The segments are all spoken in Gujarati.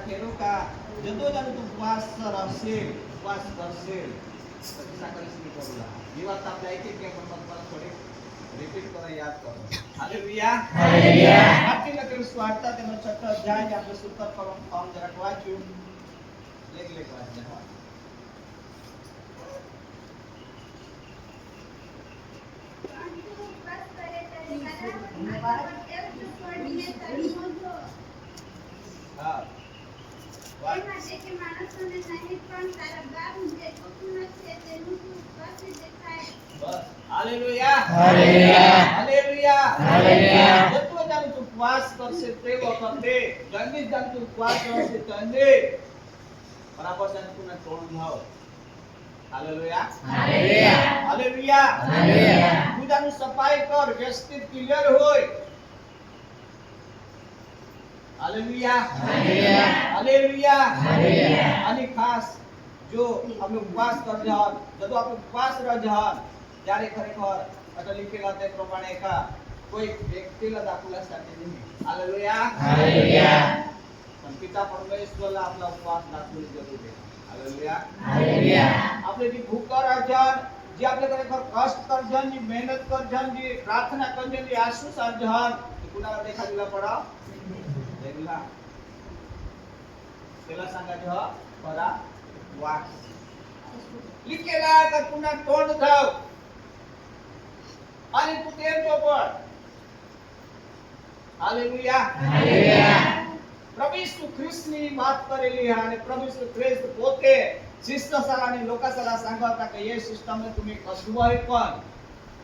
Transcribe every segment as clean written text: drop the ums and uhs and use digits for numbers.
ખેડૂકા જતો તું ઉપવાસ રહેશે ઉપવાસ કરશે પછી સાકરીશ ની કરુલા એ વાત આપણે આવી કે પણ મત થોડી રિપીટ કરો યાદ કરો હાલેલુયા હાલેલુયા માટી લખેલું સ્વાર્થતા તેનો છઠ્ઠો અધ્યાય આપણે સૂત્ર ફોર્મ જરાક વાંચ્યું લેખ વાંચજો હાલેલુયા હાલેલુયા હાલેલુયા હાલેલુયા જતો જાન તું ઉપવાસ કરશે તે વખતે જંગી જાન તું ઉપવાસ કરશે તંદે બરાબર જાન તું ને તોડ ભાવ હાલેલુયા હાલેલુયા હાલેલુયા હાલેલુયા તું જાન સફાઈ કર વ્યવસ્થિત ક્લિયર હોય હાલેલુયા હાલેલુયા હાલેલુયા હાલેલુયા અને ખાસ જો આપણે ઉપવાસ કરજો ਜਦੋਂ આપણે ઉપવાસ રહેજો ત્યારે ખરેખર અટલ લીખેલા તે પ્રમાણે કા કોઈ વ્યક્તિલા દાખલા સાથે નહીં હાલેલુયા હાલેલુયા પણ પિતા પરમેશ્વરલા આપણા ઉપવાસ દાખલી જરૂર છે હાલેલુયા હાલેલુયા આપણે જે ભૂખ કરજન જે આપણે ખરેખર કષ્ટ કરજન ની મહેનત કરજન ની પ્રાર્થના કરજન ની આંસુ સારજન ગુના દેખાડલા પડા દેખલા પેલા सांगा જો પરા વાક લીખેલા કે પુના તોડ થાવ અને તું તેમ તો પણ હાલેલુયા હાલેલુયા પ્રભુ ઈસુ ખ્રિસ્તની વાત કરેલી અને પ્રભુ ઈસુ ખ્રિસ્ત પોતે શિષ્ટશાળાની લોકાશાળા सांगता કે એ સિસ્ટમને તમે કશું હોય પણ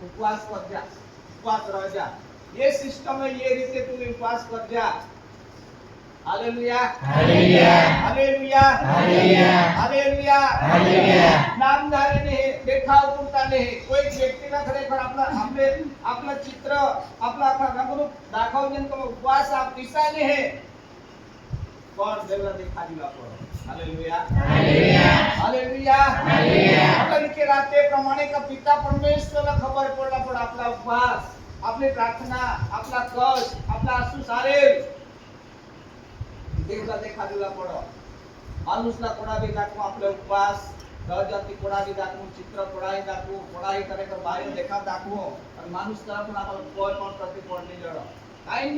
ઉપવાસ કરજા ઉપવાસ રહેજા એ સિસ્ટમ એ રીતે તમે ઉપવાસ કરજા હાલેલુયા હાલેલુયા હાલેલુયા હાલેલુયા હાલેલુયા હાલેલુયા નામધારી ને દેખાવ પૂરતા ને કોઈ વ્યક્તિના ખરેખર આપણા ચિત્ર આપણા રંગરૂપ દાખવજન તમે ઉપવાસ આપ દિશા ને હે કોણ દેવરા દેખાડી આપો હાલેલુયા હાલેલુયા હાલેલુયા હાલેલુયા આપણે કે રાતે પ્રમાણે કા પિતા પરમેશ્વરને ખબર પડલા પણ આપણા ઉપવાસ આપણી પ્રાર્થના આપણા કષ્ટ આપણા આંસુ સારે દેવરા દેખાડલા પડો માનુષના કોડાવી દાખવા આપણે ઉપવાસ ગજાતી કોડાવી દાખવું ચિત્ર કોડાવી દાખવું કોડાવી ખરેખર બહાર દેખાવ દાખવું અને માનુષ તરફ પણ આપણે કોઈ પણ પ્રતિકોણ નહીં જડો કાઈ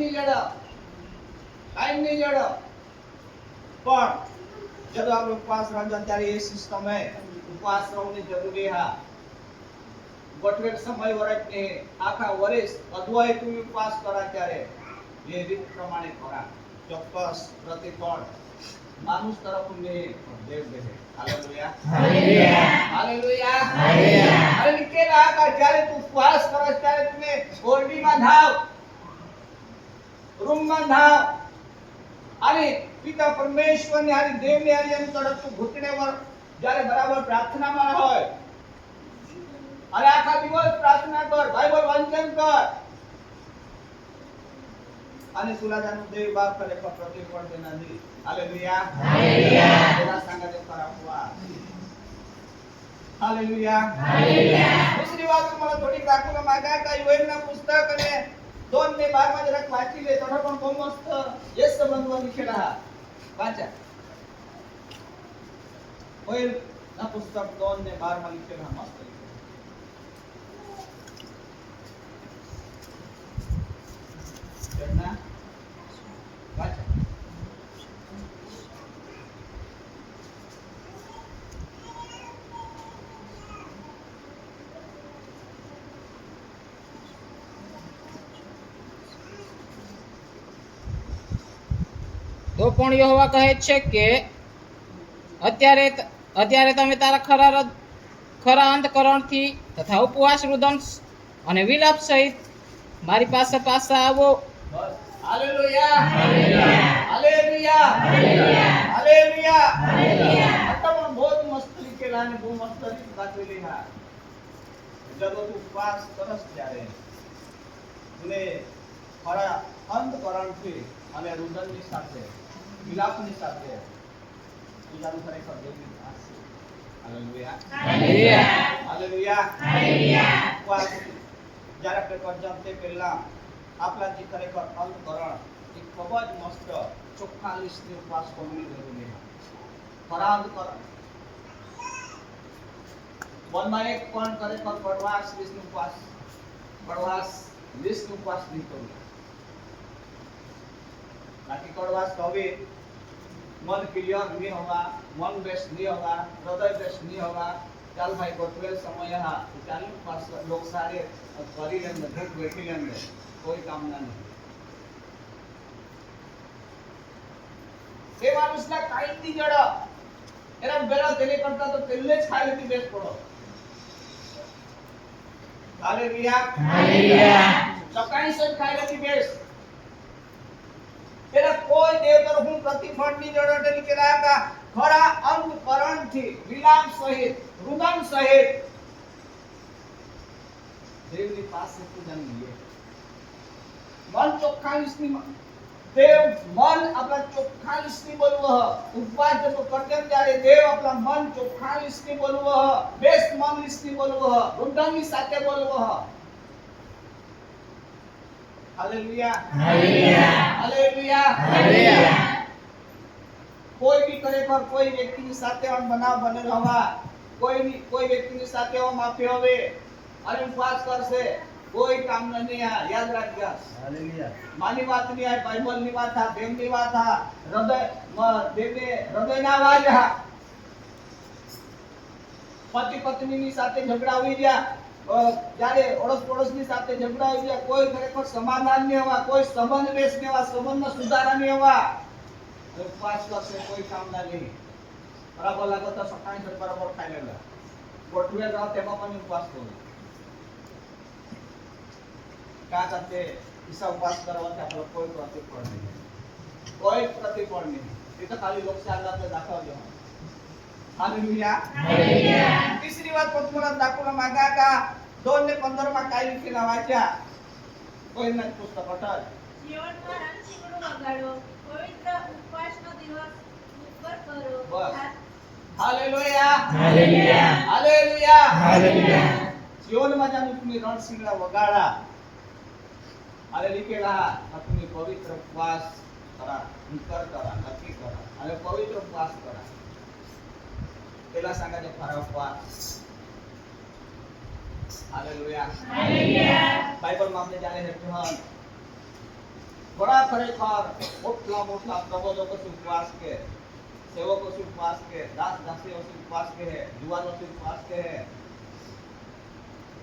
નહીં જડો પણ ਜਦੋਂ આપણે ઉપવાસ રંજન ત્યારે એ સિસ્ટમ હે ઉપવાસ રહેવાની જરૂરી હા ગોઠવેલ સમય વરત ને આખા વર્ષ અદ્વૈત ઉપવાસ કરા ત્યારે એ રીત પ્રમાણે કરા ચોક્કસ પ્રતિકોણ માનુષ તરફ ને દેવ દે હાલેલુયા હાલેલુયા હાલેલુયા હાલેલુયા અરે નિકેલા કા જ્યારે તું ઉપવાસ કરસ ત્યારે તમે ઓરડીમાં ધાવ રૂમમાં ધાવ અરે પિતા પરમેશ્વર ને હારી દેવ ને હારી એમ તડક તું ઘૂંટણે પર જ્યારે બરાબર પ્રાર્થનામાં હોય અરે આખા દિવસ પ્રાર્થના કર બાઇબલ વાંચન કર અને સુલાજાનું દેવ બાપ કરે પ્રતિકોણ દેના દી હાલેલુયા હાલેલુયા તેના સંગતે કરાવવા હાલેલુયા હાલેલુયા दूसरी बात मला थोडी दाखवलं मागा का योएलना पुस्तक અને 2 ને 12 માં જરાક વાંચી લે તો પણ બહુ મસ્ત એ સંબંધમાં લખેલા વાંચા યોએલ ના પુસ્તક 2 ને 12 માં લખેલા મસ્ત લખેલા વાંચા તો પણ યહોવા કહે છે કે અત્યારે તમે તારા ખરા અંતકરણથી તથા ઉપવાસ રુદન અને વિલાપ સહિત મારી પાસે પાછા આવો હાલેલુયા હાલેલુયા હાલેલુયા હાલેલુયા હાલેલુયા આ પણ બહુ મસ્ત લીખેલા અને બહુ મસ્ત રીત વાંચેલી હા ਜਦੋਂ તું ઉપવાસ કરસ ત્યારે તુને ખરા અંતકરણથી અને રુદનની સાથે વિલાપની સાથે તુજાનું ખરેખર દેવી આશે હાલેલુયા હાલેલુયા હાલેલુયા હાલેલુયા ઉપવાસ જ્યારે આપણે કરજમ તે પહેલા આપણા જે ખરેખર અંતકરણ એક ખૂબ જ મસ્ત ચોખ્ખા લિસ્ટની ઉપવાસ કરવી જરૂરી છે. ફરાંદ કરો. મનમાં એક પણ ખરેખર કડવાશ લિસ્ટનો ઉપવાસ નહીં કરવો. बाकी कड़वाश कभी मन क्लियर नहीं होगा, मन बेस्ट नहीं होगा, हृदय बेस्ट नहीं होगा. चल भाई गोठवेल समय हा चालू पास लोग सारे करी लेंगे, भूख बैठी लेंगे, कोई कामना नहीं. એ માણસના કાઈની જડ એના બેલા તેલે કરતા તો તેલે જ ખાઈ લેતી બેસ પડો. Hallelujah hallelujah. સકાઈ સજ ખાઈ લેતી બેસ. તેના કોઈ દેવતર હું પ્રતિફળની જડ એટલે કે લાગા ખરા અંતકરણથી વિલાપ સહિત રુદન સહિત દેવની પાસે પૂજન લીએ. મન ચોખ્ખા લિસ્ટની देव मन अपना चोखा लिस्टी बोलवं उपवास जो करते त्यारे देव अपना मन चोखा लिस्टी बोलवं बेस्ट मन लिस्टी बोलवं रुदननी साथे बोलवं. हालेलुया हालेलुया हालेलुया हालेलुया. कोई भी करे पर कोई व्यक्ति ની સાથે हम बनाव बने रहवा, कोई व्यक्ति ની સાથે हम माफी होवे અને ઉપવાસ કરશે कोई काम नहीं है. याद रखिए हालेलुया. मानी बात नहीं है, बाइबल ની વાત है, देव ની વાત है, देव ने हृदय ना आवाज है. पति पत्नी ની સાથે ઝઘડા હોઈ ગયા, જ્યારે ઓળસ પડોશ ની સાથે ઝઘડા હોઈ ગયા, કોઈ ખરેખર સમાધાન નહીં હોવા, કોઈ સંબંધ બેસ નહીં હોવા, સંબંધમાં સુધારા નહીં હોવા. ઉપવાસ કરશે કોઈ કામ ના નહીં. બરાબર લાગો તો સકાઈ બરાબર ખાઈ લેલા ગોઠવે જાવ તેમાં પણ ઉપવાસ કરો. क्या करते ईसा उपवास करवाते आप लोग कोई प्रतिफल नहीं. ये तो खाली लोग से अल्लाह पे दाखव जो. Hallelujah hallelujah. तीसरी बात को तुम्हाला दाखवला मागा का 2 ने 15 માં काय लिखेला वाचा कोई न पुस्तक पठल. જીવનમાં રણછીકડું વગાડો, પવિત્ર ઉપવાસનો દિવસ ઉપર કરો. બસ. हालेलुया हालेलुया हालेलुया हालेलुया. जीवનમાં જાનું तुम्ही रणशिंगला वगाडा. अरे लिखेला तुम्ही पवित्र उपवास करा, निकर करा, नक्की करा आणि पवित्र उपवास करा. त्याला सांगायचे खरा उपवास. Hallelujah hallelujah. बाइबल में आपने जाने हैं कि बड़ा खरेखर मोठा प्रबोधकों से उपवास के, सेवकों से उपवास के, दास दासियों से उपवास के है, युवाओं से उपवास के है.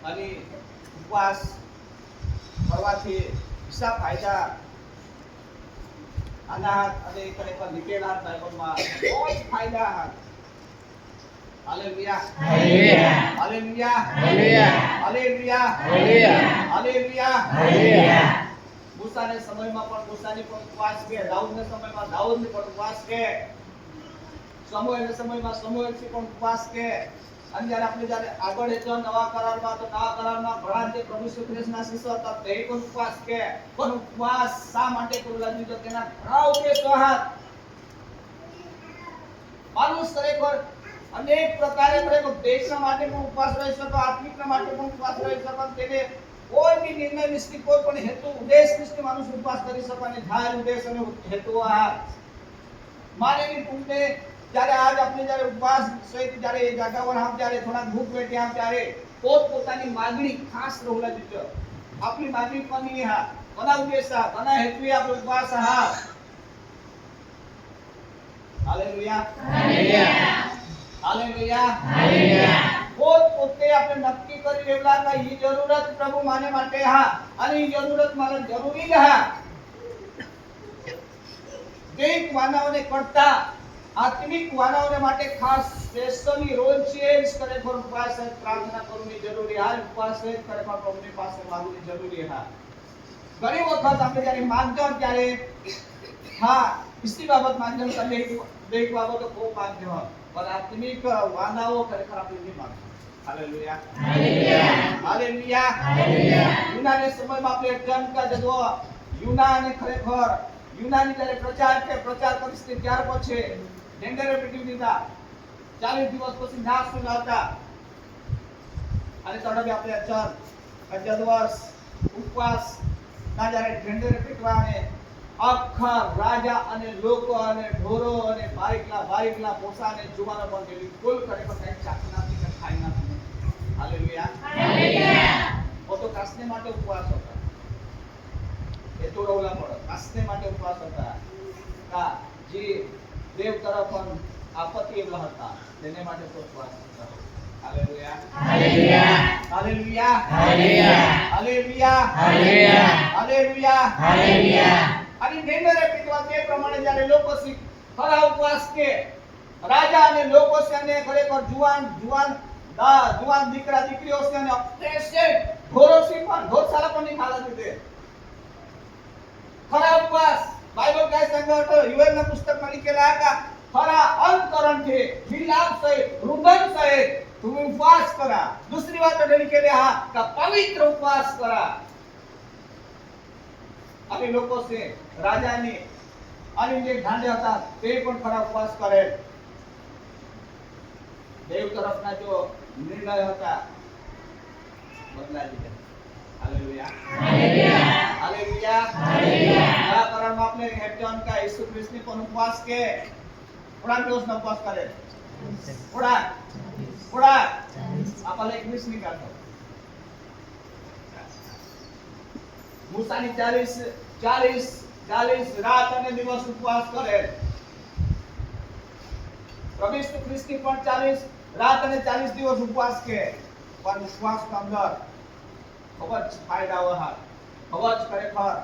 आणि उपवास करवाથી શા ફાયદા આના અને ખરેખર લીધેલા બાઇબલમાં બહુ ફાયદા હતા. હાલેલુયા હાલેલુયા હાલેલુયા હાલેલુયા હાલેલુયા હાલેલુયા હાલેલુયા. મૂસાને સમયમાં પણ મૂસાની પણ ઉપવાસ કે, દાઉદના સમયમાં દાઉદની પણ ઉપવાસ કે, સમુએલના સમયમાં સમુએલની પણ ઉપવાસ કે. અને જ્યારે આપણે જ્યારે આગળ હેતો નવા કરારમાં તો નવા કરારમાં ઘણા જે પ્રભુ શ્રી કૃષ્ણના શિષ્ય હતા તે પણ ઉપવાસ કે. પણ ઉપવાસ શા માટે કરવા દીધો તેના ઘણા ઉદ્દેશો હતા. માણસ ખરેખર અનેક પ્રકારે ખરેખર દેશના માટે પણ ઉપવાસ રહી શકે, આત્મિકના માટે પણ ઉપવાસ રહી શકે. તેને કોઈ બી નિર્ણય નિશ્ચિત કોઈ પણ હેતુ ઉદ્દેશ નિશ્ચિત માણસ ઉપવાસ કરી શકે અને ધાર ઉદ્દેશ અને હેતુ આ માનેની પૂંજને જ્યારે આજ આપણે જ્યારે ઉપવાસ સહિત જ્યારે એ જાગાવર આમ ત્યારે થોડા ભૂખ બેઠી આમ ત્યારે પોતાની માગણી ખાસ રહેલા દીધો. આપણી માગણી કોની હા કોના ઉદ્દેશ હા કોના હેતુ આપણે ઉપવાસ હા. હાલેલુયા હાલેલુયા હાલેલુયા હાલેલુયા. પોતે આપણે નક્કી કરી લેલા કે ઈ જરૂરત પ્રભુ માને માટે હા અને ઈ જરૂરત મારે જરૂરી હા. દૈનિક માનવને કરતા आत्मिक वानावने માટે ખાસ સ્પેશિયલી રોજ ચેન્જ કરે પર ઉપવાસ અને પ્રાર્થના કરવી જરૂરી છે. ઉપવાસ કરે પર પ્રભુની પાસે માંગવું જરૂરી છે. ઘણી વખત આપણે જ્યારે માંગતા ત્યારે હા ઇસ્તી બાબત માંગતા તમે દૈનિક બાબતો ખૂબ માંગતા પણ આત્મિક વાનાઓ ખરેખર આપણે નહીં માંગતા. હાલેલુયા હાલેલુયા હાલેલુયા હાલેલુયા. યુનાને સમયમાં આપણે જન્મકા જતો યુનાને ખરેખર યુનાની જ્યારે પ્રચાર પરિસ્થિતિ ત્યાર પછી જેન્ડર પીટી દીધા 40 દિવસ પછી નાશ સુનાવતા અને તડબે આપણે અચર 10 વર્ષ ઉપવાસ ના જ્યારે જેન્ડર પીટવાને આખા રાજા અને લોકો અને ઢોરો અને બાઈકલા પોસાને જુવાનો પણ બિલકુલ ખરેખર કંઈ ચાખી નથી કે ખાઈ નથી. હાલેલુયા. वो तो कासने માટે ઉપવાસ હતા. એ તો રોલા પડે કાસને માટે ઉપવાસ હતા. કા જે દેવ તરફ આપત્તિ એવા હતા તેને માટે તો ઉપવાસ હતા. હાલેલુયા. હાલેલુયા. હાલેલુયા. હાલેલુયા. અને નેમરે પીતવા તે પ્રમાણે જ્યારે લોકો ખરા ઉપવાસ કે રાજા અને લોકો છે અને ખરેખર જુવાન દીકરા દીકરીઓ છે અને અપટેશે ઘોરોસી પણ ઘોરસાલા પણ ની હાલત છે. ખરા ઉપવાસ બાઇબલ કહે સંગઠ યુએલ ના પુસ્તકમાં લખેલા હતા ખરા અંતકરણ છે વિલાપ સહિત રુદન સહિત तुम्ही उपवास करा. दुसरी बात लिखलेली हा का पवित्र उपवास करा. आणि लोक से राजाने आणि जे ढांडे હતા તે પણ ખરા ઉપવાસ કરે. દેવ તરફના જો નિર્ણય હતા બદલાઈ ગયા. हालेलुया. हालेलुया. या कारण आपले हेप्टॉन का यीशु ख्रिस्त ने पण उपवास के थोड़ा दिवस न उपवास करे. थोड़ा आपल्याला 21 नहीं करतो. मूसानी 40 रात અને દિવસ ઉપવાસ કરે. प्रभु यीशु ख्रिस्त પણ 40 રાત અને 40 દિવસ ઉપવાસ કે પણ ઉપવાસ અંદર ખબર ફાયદાઓ હા ખબર ખરેખર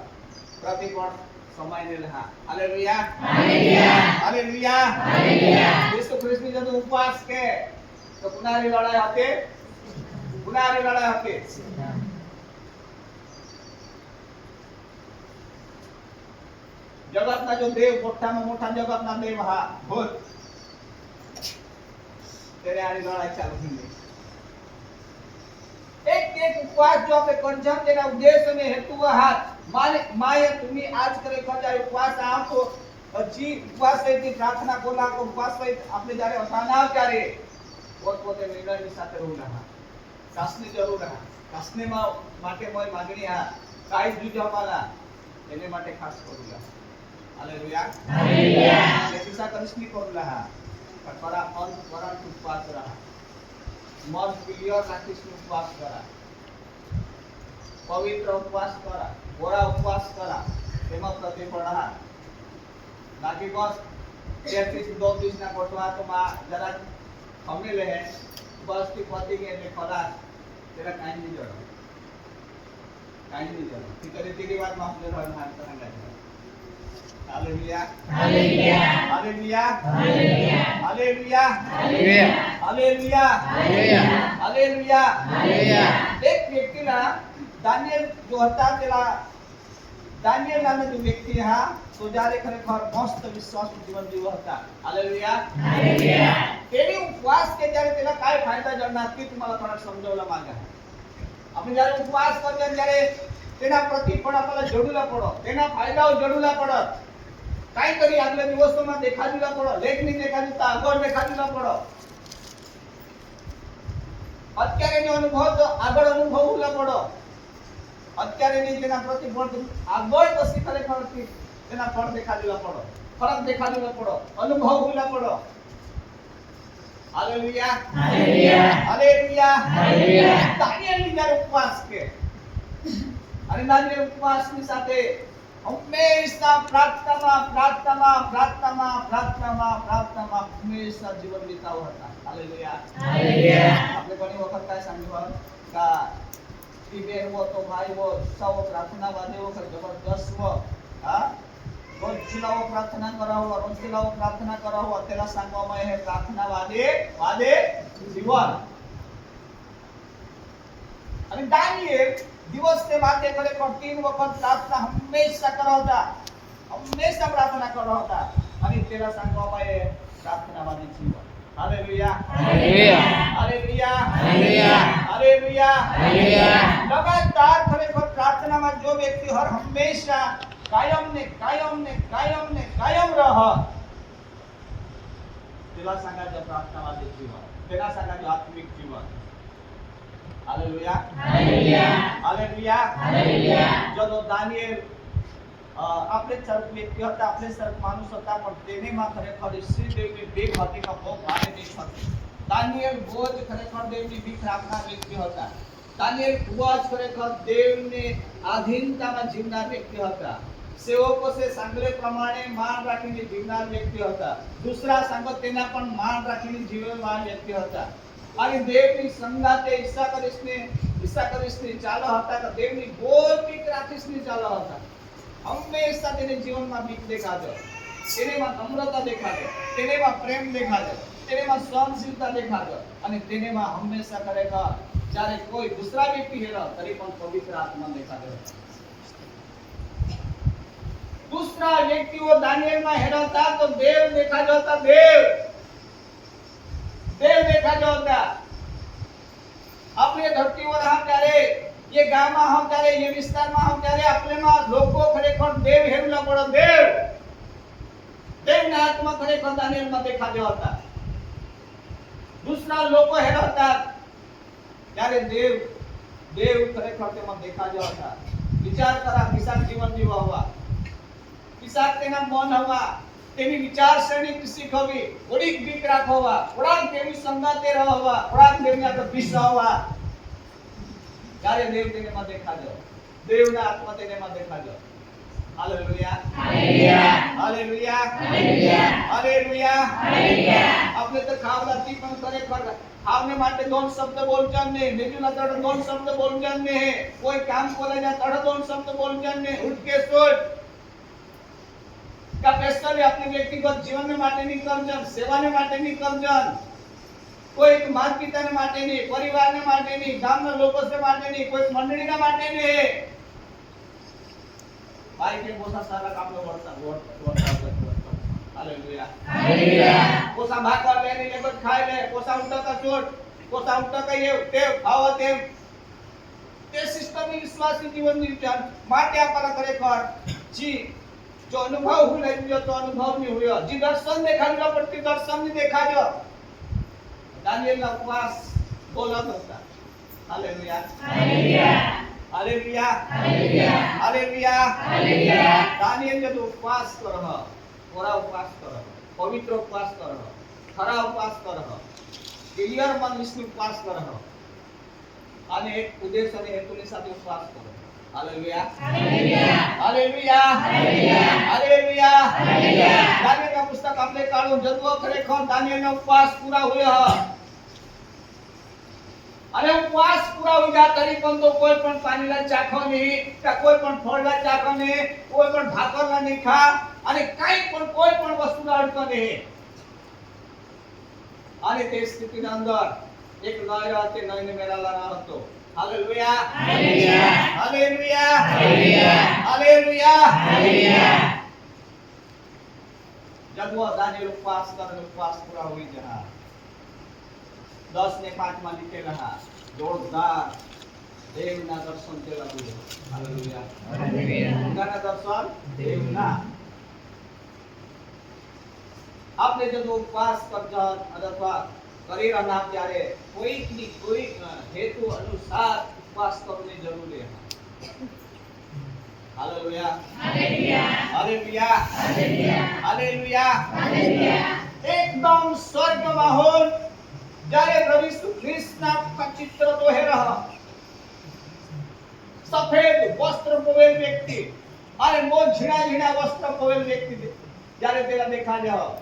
પ્રતિકોણ સમયને લહા. હાલેલુયા. હાલેલુયા. યીशु ખ્રિસ્ત જब ઉપવાસ કે તો ગુનારી લડાઈ હતી. જગતના જો દેવ મોટામાં મોટા જગતના દેવ હા ભૂત तेरे आने लड़ाई चालू हुई. एक उपवास जो आपने कंजम देना उद्देश्य में हेतु हाथ माये तुम्ही आज करे कर जाए उपवास आप तो जी उपवास है की प्रार्थना बोला को उपवास है आपने जारे असाना करे પોતે નિર્ણયની સાથે રહું રહા. કાસની જરૂર રહા. કાસને માટે મોય માંગણી હા કાઈ જુજાવાલા એને માટે ખાસ કરું રહા. હાલેલુયા. લેખિસા કૃષ્ણ કરું રહા. पर अंत वरण उपवास रहा. मन क्लियर राखीस उपवास करा. पवित्र उपवास करा. गोरा उपवास करा. तेमा प्रतिफळ रहा. बाकी बस 32 ना कोटवा तो मा जरा हमने ले है बस की पति के એટલે ખલાસ તેરા કાઈ નહીં જડો. ठीक है तेरी बात माफ कर रहा है तरंगा. हालेलुया. हालेलुया. एक व्यक्तीला दानियल जो होता त्याला दानियल नामे जो व्यक्ती हा तो जारे खरेखर मस्त विश्वास जीवन जीव होता. हालेलुया. तेनी उपवास के जारे त्याला काय फायदा जडणार की तुम्हाला थोडा समजावला मागा. आपण जारे उपवास करते जारे तेना प्रतिफळ आपल्याला जडूला पडो. तेना फायदाઓ जडूला पडत. काय करी આગલા દિવસોમાં દેખાડીલા પડો. લેખની દેખાડીતા આગળ દેખાડીલા પડો. અત્યારેનો અનુભવ તો આગળ અનુભવલા પડો. અત્યારેની જેના પ્રતિફળ આગળ પછી ખરેખર તેના ફળ દેખાડીલા પડો. ફરક દેખાડીલા પડો. અનુભવ હોલા પડો. હાલેલુયા. દાનિયેલની જ્યારે ઉપવાસ કે અને દાનિયેલ ઉપવાસની સાથે हमेशा प्रार्थना हमेशा जीवन बिताव होता. हालेलुया. आपले कोणी वखत काय सांगितलं का ती बेन वो तो भाई वो सब प्रार्थना वादे वो जबरदस्त वो हा रोज चिलाओ प्रार्थना करावं त्याला सांगવામાં हे प्रार्थना वादे जीवन. आणि दानिયેલ दिवस ते माते करे पर 3 वखत प्रार्थना हमेशा करावता. हमेशा प्रार्थना करावता आणि त्याला सांगવામાં हे प्रार्थनावादी जीवन. हालेलुया. लगातार खरेखर प्रार्थनाમાં जो व्यक्ति हर हमेशा कायम रह त्याला सांगायचं प्रार्थनावादी जीवन. त्याला सांगायचं आत्मिक जीवन. हालेलुया. जब दानिયેल આપણે સર્પ વ્યક્તિ હતા, આપણે સર્પ માણસ હતા, પણ તેનેમાં ખરેખર ઈશ્વરી દેવની બીક હતી કે બહુ ભારે બીક હતી. દાનિયેલ બહુ જ ખરેખર દેવની બીક રાખનાર વ્યક્તિ હતા. દાનિયેલ ખૂબ જ ખરેખર દેવની આધીનતામાં જીવનાર વ્યક્તિ હતા. સેવકો સે સાંગલે પ્રમાણે માન રાખીને જીવનાર વ્યક્તિ હતા. દુસરા સંગત તેના પણ માન રાખીને જીવનાર વ્યક્તિ હતા. અને દેવની સંગાતે ઈસા કરીશને ચાલો હતા કે દેવની બોલ બીક રાખીશને ચાલો હતા. હંમેશા તેને જીવનમાં બીક દેખાડો, તેનેમાં નમ્રતા દેખાડો, તેનેમાં પ્રેમ દેખાડો, તેનેમાં સહનશીલતા દેખાડો, અને તેનેમાં હંમેશા ખરેખર જ્યારે કોઈ દુસરા વ્યક્તિ હેરો તરી પણ પવિત્ર આત્મા દેખાડો. દુસરા વ્યક્તિઓ દાનિયેલમાં હેરાતા તો દેવ દેખાડો હતા. દેવ દેખાડો હતા. આપણે ધરતી પર हम ત્યારે ये ગામમાં हम ત્યારે ये વિસ્તારમાં हम ત્યારે આપણેમાં લોકો ખરેખર દેવ હેરલા પડો. દેવના આત્મા ખરેખર દાનિયેલમાં દેખાડ્યો હતા. દુસરા લોકો હેરાતા ત્યારે દેવ ખરેખર તેમાં દેખાડ્યો હતા. વિચાર કરા કિસાન જીવન જીવા હોવા, કિસાન તેના મન હોવા, તેની વિચારસરણી શીખવી, થોડીક બીક રાખવા, થોડાક દેવની સંગાતે રહેવા, થોડાક દેવની આગળ પીસાવા. ત્યારે દેવ તેનેમાં દેખાડ્યો, દેવના આત્મા તેનેમાં દેખાડ્યો. હાલેલુયા, હાલેલુયા, હાલેલુયા, હાલેલુયા, હાલેલુયા. આપણે તો ખાવલાથી પણ ખરેખર ખાવને માટે दोन शब्द बोलजन ने, मेजूला तड़ दोन शब्द बोलजन ने, कोई काम कोले जा तड़ दोन शब्द बोलजन ने, उठ के सोच का स्पेशली अपने व्यक्तिगत जीवन में માટે ની કરજન, સેવાને માટે ની કરજન, કોઈ માતા પિતાને માટે નહીં, પરિવારને માટે નહીં, ગામના લોકો સે માટે નહીં, કોઈ મંડળીના માટે નહીં. ભાઈ કે પોસા સારા કામનો વર્તા. Hallelujah, hallelujah. પોસા ભાગવા લેની લેબત ખાઈ લે, પોસા ઉઠતા ચોટ, પોસા ઉઠતા કઈ તે ભાવ તેમ તે સિસ્ટમની વિશ્વાસી જીવનની વિચાર માટે આપણા ખરેખર જી जो अनुभव हुए जो तो अनुभव नहीं हुआ, जी दर्शन देखाજો પડતી દર્શન ની દેખાજો. દાનિયેલ ના ઉપવાસ બોલત હતા. હાલેલુયા, હાલેલુયા, હાલેલુયા, હાલેલુયા, હાલેલુયા, હાલેલુયા. દાનિયેલ જો ઉપવાસ કરહ, ઓરા ઉપવાસ કરહ, પવિત્ર ઉપવાસ કરહ, ખરા ઉપવાસ કરહ, ક્લિયર મન વિશે ઉપવાસ કરહ, અને એક ઉદ્દેશ અને હેતુની સાથે ઉપવાસ કરો. હાલેલુયા, હાલેલુયા, હાલેલુયા, હાલેલુયા, હાલેલુયા, હાલેલુયા. દાનિયેલના પુસ્તક આપણે કાઢો જદવો ખરેખર દાનિયેલનો ઉપવાસ પૂરા હોયો. અને ઉપવાસ પૂરા હોયા તરી પણ તો કોઈ પણ પાણીલા ચાખો નહીં, કે કોઈ પણ ફળલા ચાખો નહીં, કોઈ પણ ભાકરના નહીં ખા, અને કાઈ પણ કોઈ પણ વસ્તુના અડકો નહીં. અને તે સ્થિતિના અંદર એક નર હતો, નયને મેળાલા હતો. હાલેલુયા, હાલેલુયા, હાલેલુયા, હાલેલુયા, હાલેલુયા, હાલેલુયા. જદવો દાનિયેલ ઉપવાસ કરે, ઉપવાસ પૂરા હોઈ જા. 10 ને 5 માં લીખેલા જોરદાર દેવના દર્શન તેલા દુએ. Hallelujah, hallelujah. ઉગાના દર્શન દેવના. આપણે જો ઉપવાસ કરજો અથવા કરી રહ્યા ત્યારે કોઈકની કોઈ હેતુ અનુસાર ઉપવાસ કરવાની જરૂર છે. હાલેલુયા, હાલેલુયા, હાલેલુયા, હાલેલુયા, હાલેલુયા, હાલેલુયા. એકદમ સ્વર્ગ માહોલ જ્યારે પ્રભુ ઈસુ ખ્રિસ્તના ચિત્ર તો હે રહા. સફેદ વસ્ત્ર પહેરેલ વ્યક્તિ અને મોંઘા ઝીણા વસ્ત્ર પહેરેલ વ્યક્તિ જ્યારે તેરા દેખાડ્યા.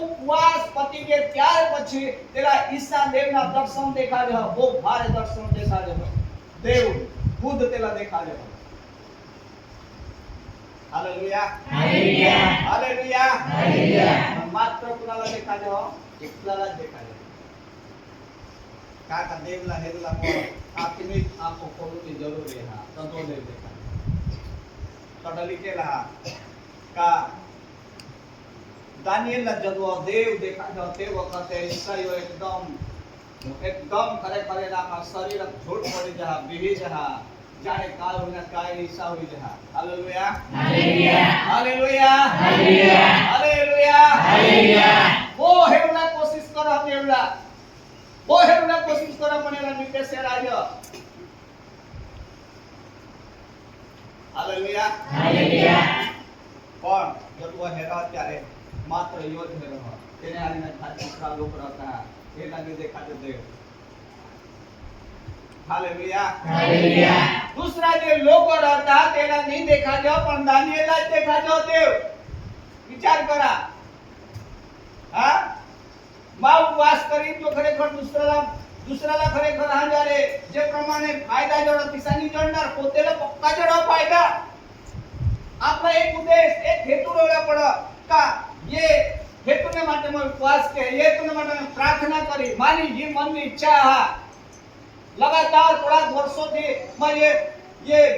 ઉપવાસ પતિ કે ત્યાર પછી તેરા ઈસા દેવના દર્શન દેખાડ્યા. બહુ ભારે દર્શન દેખાડ્યા. દેવ ખુદ તેલા દેખાડ્યા. હાલેલુયા, હાલેલુયા, હાલેલુયા, હાલેલુયા. માત્ર કુનાલા દેખાડ્યો, એકલાલા દેખાડ્યો. કાકા દેવલા હેદલા પર આપની આંખો ખોલવાની જરૂર છે. હા તતો દેવ દેખાડ્યો. તડલી કેલા કા દાનિયેલના જદવો દેવ દેખાડ્યો. તે વખતે ઈસાઈઓ એકદમ ખરેખર એના શરીર છૂટ પડી જા, બેહી જા, જાણે કાલ હોના કાય ઈસા હોઈ જા. હાલેલુયા, હાલેલુયા, હાલેલુયા, હાલેલુયા, હાલેલુયા, હાલેલુયા. ઓ હેવલા કોશિશ કરો દેવલા, ઓ હેવલા કોશિશ કરો પણ એના નીચે સેરાજો. હાલેલુયા, मात्र योद्ध है रहा तेने आने में था दूसरा लोग रहता है ये लगे देखा जो देव हालेलुया हालेलुया दूसरा जो लोग रहता तेला नहीं देखा जो पण दानिएल જ देखा जो देव विचार करा हा मा उपवास करी तो खरेखर दुसऱ्याला खरेखर हाजारे जे प्रमाणे फायदा जोडा तिसानी जोडणार पोतेला पक्का जोडा फायदा आपला एक उद्देश एक हेतु रोला पड़ का ये हेतु ने માટે मैं उपवास के ये हेतु ने માટે प्रार्थना करी मानी ये मन की इच्छा है लगातार थोड़ा वर्षों थी मैं ये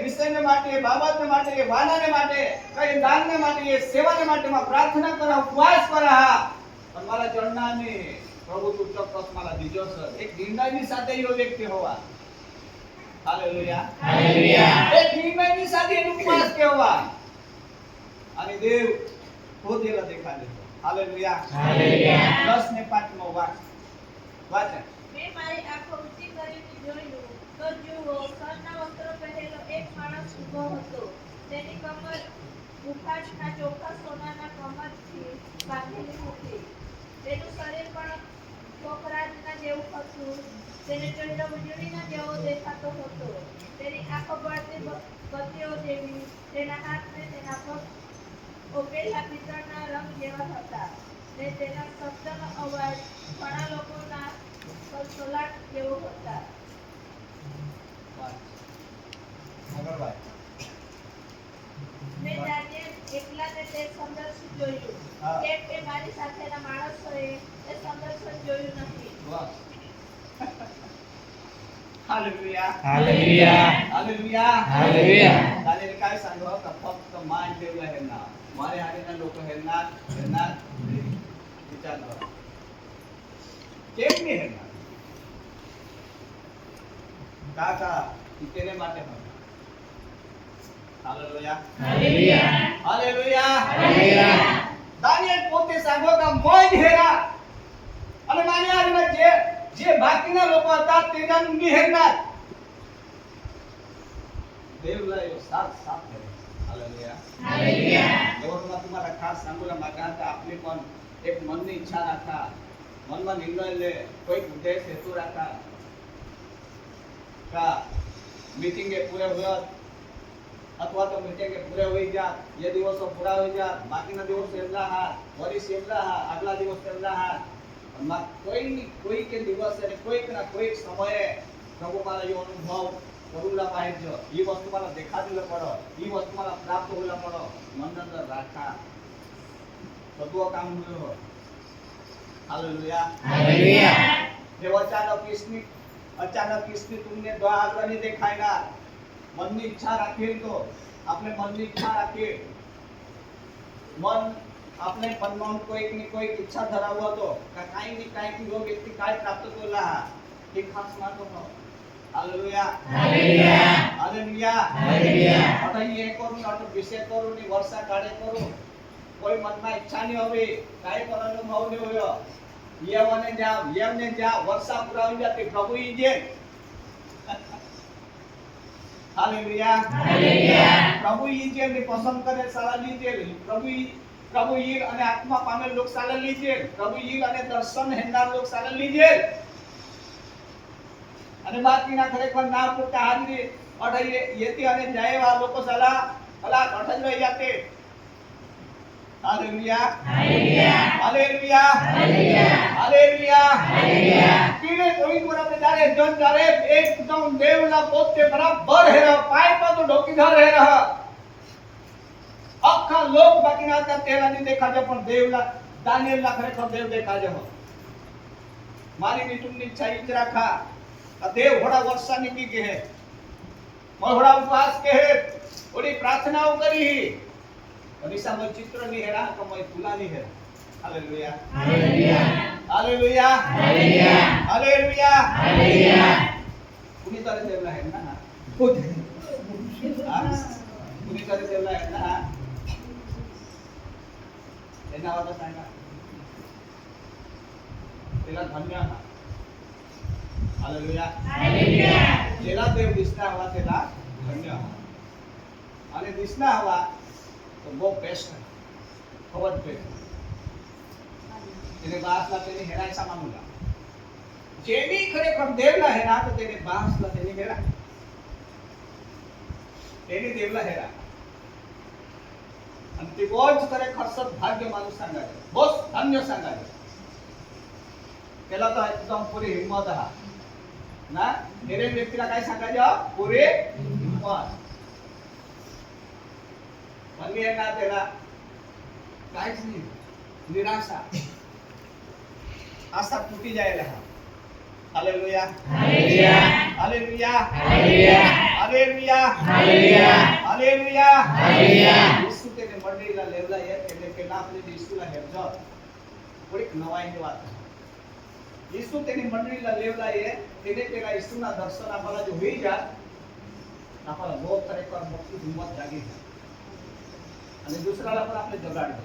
विषय ने માટે बाबत ने માટે ये वाना ने માટે कई दान ने માટે ये सेवा ने માટે मैं प्रार्थना करा उपवास करा पण मला जणना ने प्रभु तू ચોક્કસ मला દીજો સર એક નિર્ણયની સાથે યો વ્યક્તિ હોવા હાલેલુયા હાલેલુયા એક નિર્ણયની સાથે ઉપવાસ કેવા અને દેવ પોતેલા દેખા દે હાલેલુયા હાલેલુયા 10 ને 5 નો વાચન મેં મારી આંખો ઊંચી કરીને જોયું તો જુઓ સરના વસ્ત્રો પહેરેલો એક માણસ ઊભો હતો તેની કમર મુખાટના ચોખ્ખા સોનાના કમરથી બાંધેલી હતી તેનું શરીર પણ પોખરાજના જેવું હતું તેને ચહેરો વીજળીના જેવો દેખાતો હતો તેની આંખો બળતી બત્તીઓ જેવી તેના હાથ ને તેના પગ ઓપેલા પિત્તળના રંગ જેવા હતા ને તેના શબ્દનો અવાજ ઘણા લોકોના કલકલાટ જેવો હતા આગળ વાત મેં દાનિયેલ એકલાને તે સંદર્શન જોયું હા. કેમ કે મારી સાથેના માણસોએ તે સંદર્શન જોયું નથી વાહ હાલેલુયા હાલેલુયા હાલેલુયા હાલેલુયા દાનિયેલ काय सांगतो का फक्त मान ठेवला आहे ना मारे हाडेना लोक हेरणार विचार करा केम नाही हेरणार काका इतने માટે હોય हालेलुया હાલેલુયા हालेलुया હાલેલુયા દાનિયેલ પોતે सांगो का મોજ હેરા અને માની આવીને જે બાકીના લોકો હતા તેનાનું ની હેરનાર देवलायो साथ साथ है हालेलुया હાલેલુયા एवढं तुम्हाला खास सांगूला मागा आता आपली पण एक मननी इच्छा राखा मनमा निर्णय ले कोई उद्देश हेतु राखा का मीटिंग के पूरे हुआ अथवा तो मीटिंग के पूरे हुई जा ये दिवस पूरा हो जा बाकीना दिवस एमला हा वरिस एमला हा अगला दिवस एमला हा कोई के दिवस है कोई ना कोई समय प्रभु मारा यो अनुभव करूला पाहिजे ही वस्तु मला देखा दिलं पडो ही वस्तु मला प्राप्त होला पडो मनंदर राखा બધું કામ મળ્યો हालेलुया હાલેલુયા देव अचानक इसने तुमने दो आग्रह नहीं देखायना मन की इच्छा राखी तो अपने मन की इच्छा राखी मन अपने मन कोई इच्छा धरावा तो काही की लोग व्यक्ति काय प्राप्त करला हे खास मानतो हो हालेलुया हालेलुया हालेलुया हालेलुया आता ये करून आता विषय करून नि वर्षा काढे करू कोई मनमा इच्छा नहीं होवे काय करવાનો भाव नहीं होयो येवने जा वर्षा पूरा हो जाती प्रभु ही जे हालेलुया हालेलुया प्रभु ही जे ने पसंद करे साला लीजे प्रभु ही અને આત્મા પામેલ લોક સાલા લીજે પ્રભુ ही અને દર્શન હેનાર લોક સાલા લીજે અને બાકીના ખરેખર ના પૂરતા હાજરી અઢાઈ येती અને જાયવા લોકો સાલા અલા અઠજ રહી જાતે हालेलुया हालेलुया हालेलुया हालेलुया हालेलुया हालेलुया पीड़े कोई कोना पे जारे जन जारे एकदम देवला पोते बराबर है पाय पर तो ढोकी धर है रहा अखा लोग बाकी ना का तेरा नहीं देखा जो पण देवला दानिएल ला खरेखर देव देखा जो मारी नी तुमनी इच्छा इच रखा देव घोड़ा वर्षा निकी के है मैं घोड़ा उपवास के है ओडी प्रार्थनाओं करी और इसा मैं चित्र नहीं है रहा तो मैं तुला नहीं है हालेलुया hallelujah hallelujah hallelujah hallelujah hallelujah कुणी तरी देवला है ना कुणी तरी देवला है ना एना वाला सांगा तेला धन्य हा हालेलुया हालेलुया जेला देव दिसना हवा तेला धन्य हा आणि दिसना हवा तो वो बेस्ट है बहुत बेस्ट તેને બાસला તેને हेरायचा मानूला जेनी खरेखर देवला हेरा तर તેને बासला તેને हेरा તેને देवला हेरा आणि ते बोच खरेखर सद्भाग्य माणूस सांगायचं बोच धन्य सांगायचं त्याला तर एकदम पुरी हिम्मत हा ना हेरे व्यक्तीला काय सांगायचं पुरी हिम्मत म्हणजे आहे ना त्याला काहीच नाही निराशा आशा तुटी जायला हा hallelujah hallelujah hallelujah hallelujah hallelujah hallelujah hallelujah hallelujah येशू તેને મંડળીલા લેવલા એ એટલે કે ના આપણે ઈસુલા હેરજો થોડીક નવાઈની વાત ઈસુ તેની મંડળીલા લેવલા એ તેને પેલા ઈસુના દર્શન આપવાના જો હોઈ જાય આપણા બહુ ખરેખર મોટી હિંમત જાગી જાય અને દુસરાला પણ આપણે જગાડી દે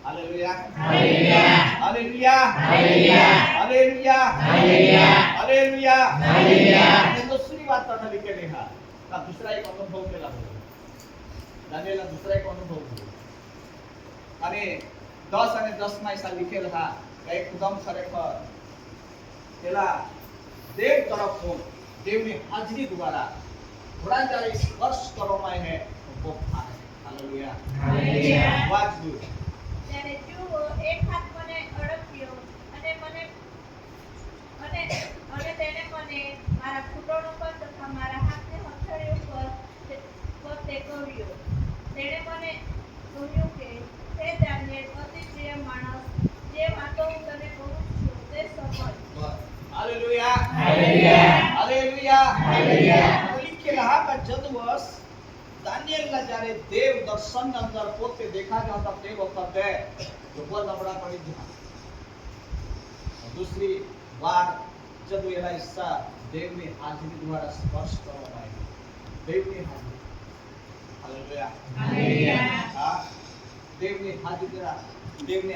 હાલેલુયા હાલેલુયા હાલેલુયા હાલેલુયા हालेलुया हालेलुया हालेलुया हालेलुया आणि दुसरी बात पाठवली केली हा का दुसरा एक अनुभव केला होता दानिएलला दुसरा एक अनुभव केला आणि 10 आणि 10 मायसा लिखेल हा एकदम खरेखर त्याला देव तरफो देवની હાજરી દ્વારા થોડા જ્યારે સ્પર્શ કરવામાં આવે તો થાય હાલેલુયા હાલેલુયા વાંચ દો ત્યારે જુઓ એક હાથ મને અડક્યો અને મને અને તેને મને મારા ઘૂંટણ ઉપર તથા મારા હાથની હથેળી ઉપર ટેકવ્યો. તેણે મને કહ્યું કે હે દાનિયેલ, અતિ પ્રિય માણસ, જે વાતો હું તને કહું છું તે સમજ. हालेलुया हालेलुया हालेलुया हालेलुया लिखेला हा का जदवस दानिएलला જ્યારે દેવ દર્શનના અંદર પોતે દેખાતા હતા તે વખતે લોકો નબળા પડી ગયા दूसरी बार जब એના હિસ્સા દેવની હાજરી દ્વારા સ્પર્શ કરવામાં આવ્યો દેવની હાજરી હાલેલુયા હાલેલુયા હા દેવની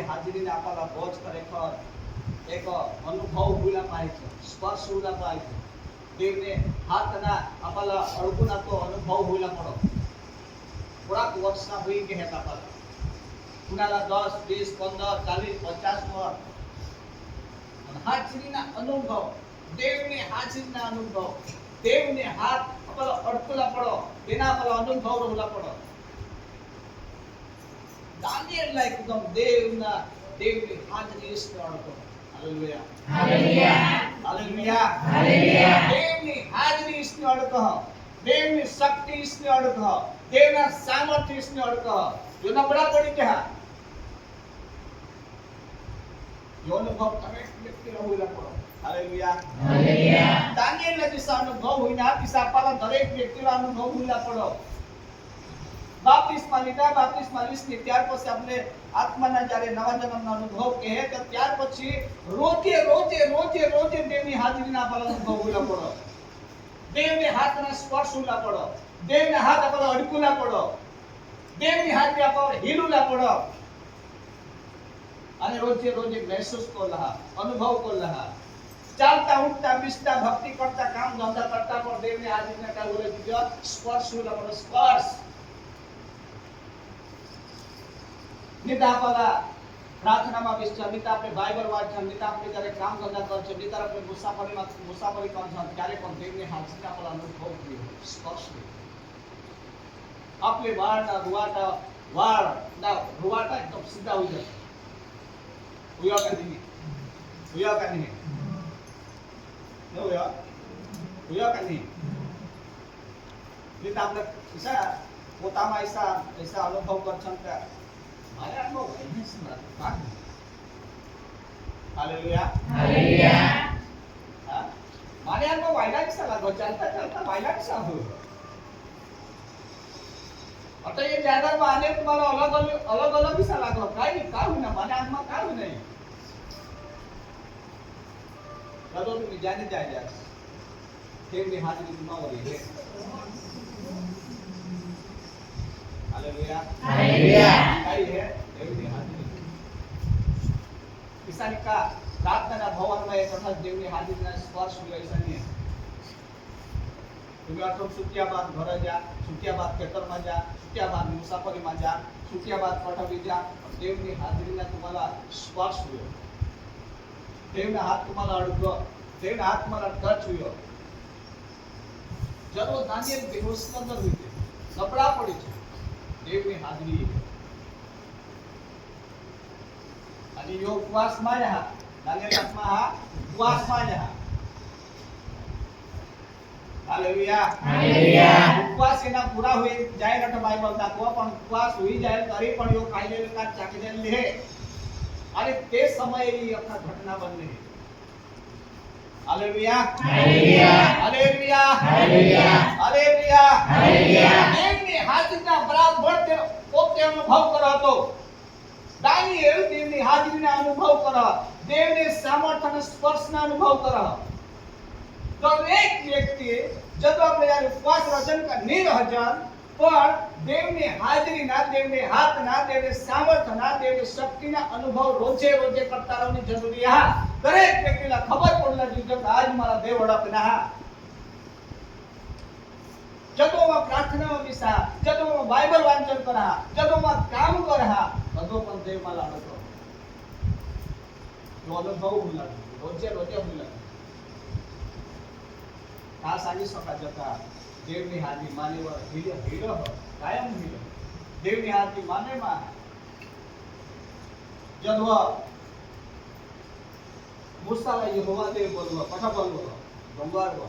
હાજરીને આપણા બોજ ખરેખર એક અનુભવ હોઈલા પાય છે સ્પર્શ હોઈલા પાય છે દેવને હાથના આપણા અડકુના તો અનુભવ હોઈલા પડો થોડાક વર્ષના હોઈ ગયા હતા આપણા कुणाला 10 20 15 40 50 વર્ષ हाजरीना अनुभव देवने हाजरीना अनुभव देवने हाथ आपला अडकला पडो तेना आपला अनुभव रहला पडो दानिएलला एकदम देवनी हाजरी इसने अडको हालेलुया हालेलुया हालेलुया हालेलुया देवनी हाजरी इसने अडको देवनी शक्ति इसने अडको देवना सामर्थ्य इसने अडको जो नबळा पडी क्या जो अनुभव તમે व्यक्तीला होईला पडो हालेलुया हालेलुया दानिएलला जसा अनुभव होईना तसा आपला दरेक व्यक्तीला अनुभव होईला पडो बाप्तिस्मा લીધને ત્યાર પછી આપણે આત્માના જ્યારે નવા જન્મનો અનુભવ કહે તો ત્યાર પછી રોજે દેવની હાજરીના આપણા અનુભવ હોઈલા પડો દેવને હાથના સ્પર્શ હોઈલા પડો દેવને હાથ આપણા અડકુલા પડો દેવની હાજરી આપણા હિલુલા પડો અને રોજે મહેસૂસ करला अनुभव करला चालता उठता बिस्ता भक्ति करता काम धंधा करता पर देवने हाजरीने काय बोले तुझ्या स्पर्श होला पण स्पर्श निता आपला प्रार्थनाમાં બેસતા નિતા આપણે બાઇબલ વાંચતા નિતા આપણે જ્યારે કામ ધંધા કરછે નિતા આપણે મુસાફરી કરછે ત્યારે પણ દેવની હાજરીને આપણા અનુભવ થયો સ્પર્શ આપણે વાળના રૂવાટા એકદમ સીધા હોઈ જાય हुआ का नहीं नहीं हुआ का नहीं नहीं आपने ऐसा પોતામાં ऐसा અનુભવ કરછન કે મારે અનુભવ નહીં સમરા हालेलुया हालेलुया हां मारे अनुभव वायला कसा लागो चालता वायला कसा हो आता ये जागर में आने तुम्हारा अलग कसा लागो काय होईना माने आत्मा काय होई नाही कदो तुम्ही जाने जायला देवनी हाजरी तुम्हावर आहे हालेलुया हालेलुया काय है देवनी हाजरी किसान का प्रार्थना भवन में एक अर्थात देवनी हाजरीना स्पर्श हुआ ऐसा नहीं है तुम्ही आठवण सुट्या बाद घर जा सुट्या बाद खेतर में जा सुट्या बाद मुसाफरीમાં जा सुट्या बाद पाठवली जा देवनी हाजरीला तुम्हाला स्पर्श होईल देवना हात तुम्हाला अडकलो देवना हात तुम्हाला टच होईल जब दानियल बेहोश नजर हुई थे कपड़ा पड़ी छे देवनी हाजरी आणि यो उपवास માં રહ્યા દાનિયેલ આત્મા હા ઉપવાસ માં રહ્યા हालेलुया हालेलुया उपवास एना पूरा हुई जाए नट बाइबल दाखवा पण उपवास हुई जाए तरी पण यो कायलेल का चाकीदेल ले आणि ते समय ही अखा घटना बनली हालेलुया हालेलुया हालेलुया हालेलुया हालेलुया हालेलुया देवनी हाजरीना बराबर ते પોતે અનુભવ કરો હતો દાનિયેલ દેવની હાજરીના અનુભવ કરો દેવની સામર્થ્યના સ્પર્શના અનુભવ કરો દરેક વ્યક્તિ जब આપણે યાર ઉપવાસ રચન નહીં રહજન પણ દેવની હાજરીના દેવની હાથના દેવની સામર્થ્યના દેવની શક્તિના અનુભવ રોજે રોજે કરતા રહેવાની જરૂરી હા દરેક વ્યક્તિને ખબર પડલા જોઈએ કે આજ મારા દેવ વડાપના હા જદોમાં પ્રાર્થનામાં મિસા જદોમાં બાઇબલ વાંચન કરા જદોમાં કામ કરા બધો પણ દેવ માં લાડો તો અનુભવ હુલા રોજે રોજે હુલા આ સાજી સકા જતા દેવની હાજરી માને वर હીરો કાયમ હીરો દેવની હાજરી માને માં જદવા મૂસાला यहोवा देव बोलवा पठा बोलवा डोंगरवा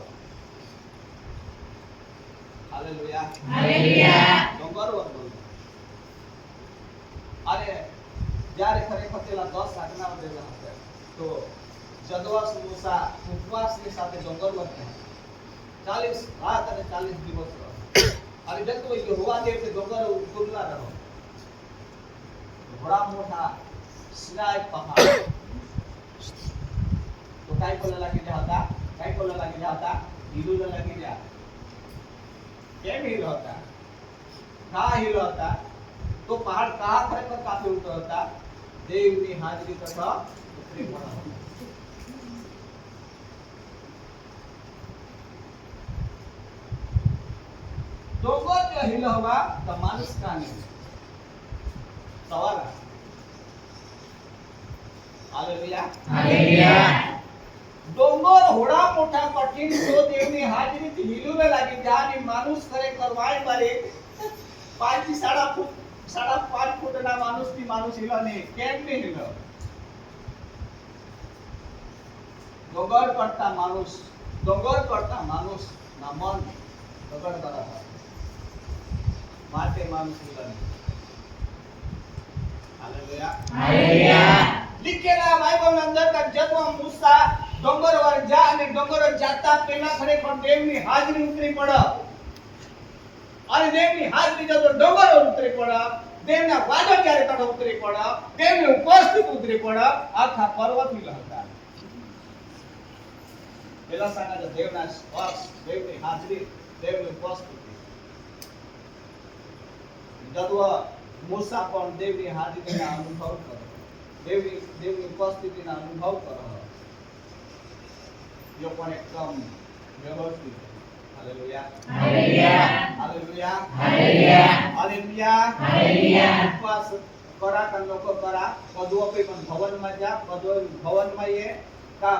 हालेलुया हालेलुया डोंगरवा बोलवा अरे જ્યારે ખરેખર તેલા 10 આજ્ઞા દેલા હતા તો જદવા મૂસા ઉપવાસની સાથે ડોંગરવા 40 रात અને 40 દિવસ અને જતો એ હોવા દે તે ડોંગર ઉતરલા રહો બડા મોટા સિનાઈ પહાડ તો કાઈ બોલા લાગી જાતા હિલુલા લાગી जा કેમ હિલ હતા का હિલ હતા તો પહાડ का ખરેખર કાપી ઉતર હતા દેવની હાજરી તથા ઉતરી પડા डोंगर जो हिल हवा तो मानुष का नहीं सवाल हालेलुया हालेलुया डोंगर होड़ा मोठा कठिन तो देवनी हाजरी थी हिलूने लागी जानी मानुष करे करवाय मारे 5 થી 5.5 ફૂટ ના માનુષ થી માનુષ हिला नहीं केम नहीं हिला डोंगर करता मानुष ना मन डोंगर करा माटे मानुष हिला हालेलुया हालेलुया लिखेला बाइबल अंदर तक जब मूसा डोंगर वर जा અને ડોંગર જાતા પહેલા ખરેખર દેવની હાજરી ઉતરી પડ અને દેવની હાજરી જો ડોંગર ઉતરી પડ દેવના વાદળ જ્યારે તક ઉતરી પડ દેવની ઉપસ્થિતિ ઉતરી પડ આખા પર્વત हिला હતા પેલા સાના દેવના સ્પર્શ દેવની હાજરી દેવની ઉપસ્થિતિ जदवा मूसा पण देवनी हाजरीना अनुभव कर देवनी उपस्थितिना अनुभव कर यो पण एकदम व्यवस्थित hallelujah hallelujah hallelujah hallelujah hallelujah hallelujah उपवास करा का लोक करा पदो पण भवन में जा पदो भवन में ये का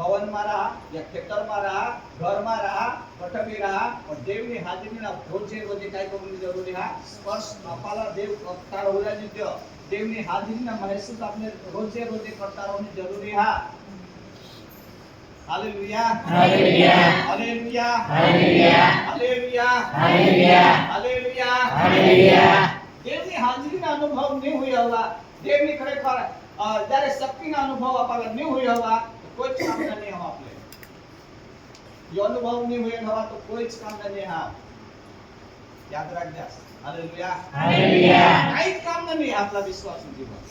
भवन में रहा या खेतर में रहा घर में रहा कटबी रहा और देवनी हाजरीना रोजे रोजे काय करनी जरूरी है स्पर्श अपाला देव करता होया जीत्यो देवनी हाजरीना महसूस आपने रोजे रोजे करता रहनी जरूरी है हालेलुया hallelujah hallelujah hallelujah hallelujah hallelujah hallelujah हालेलुया देवनी हाजरीना अनुभव नहीं हुई होगा देवनी खरेखर જ્યારે શક્તિના અનુભવ આપણા નહીં હોય હવા તો કોઈ જ કામ નહીં હવા આપણે જો અનુભવ નહીં હોય હવા તો કોઈ જ કામ નહીં હા યાદ રાખજો હાલેલુયા હાલેલુયા કાઈ કામ નહીં આપણા વિશ્વાસનું જીવન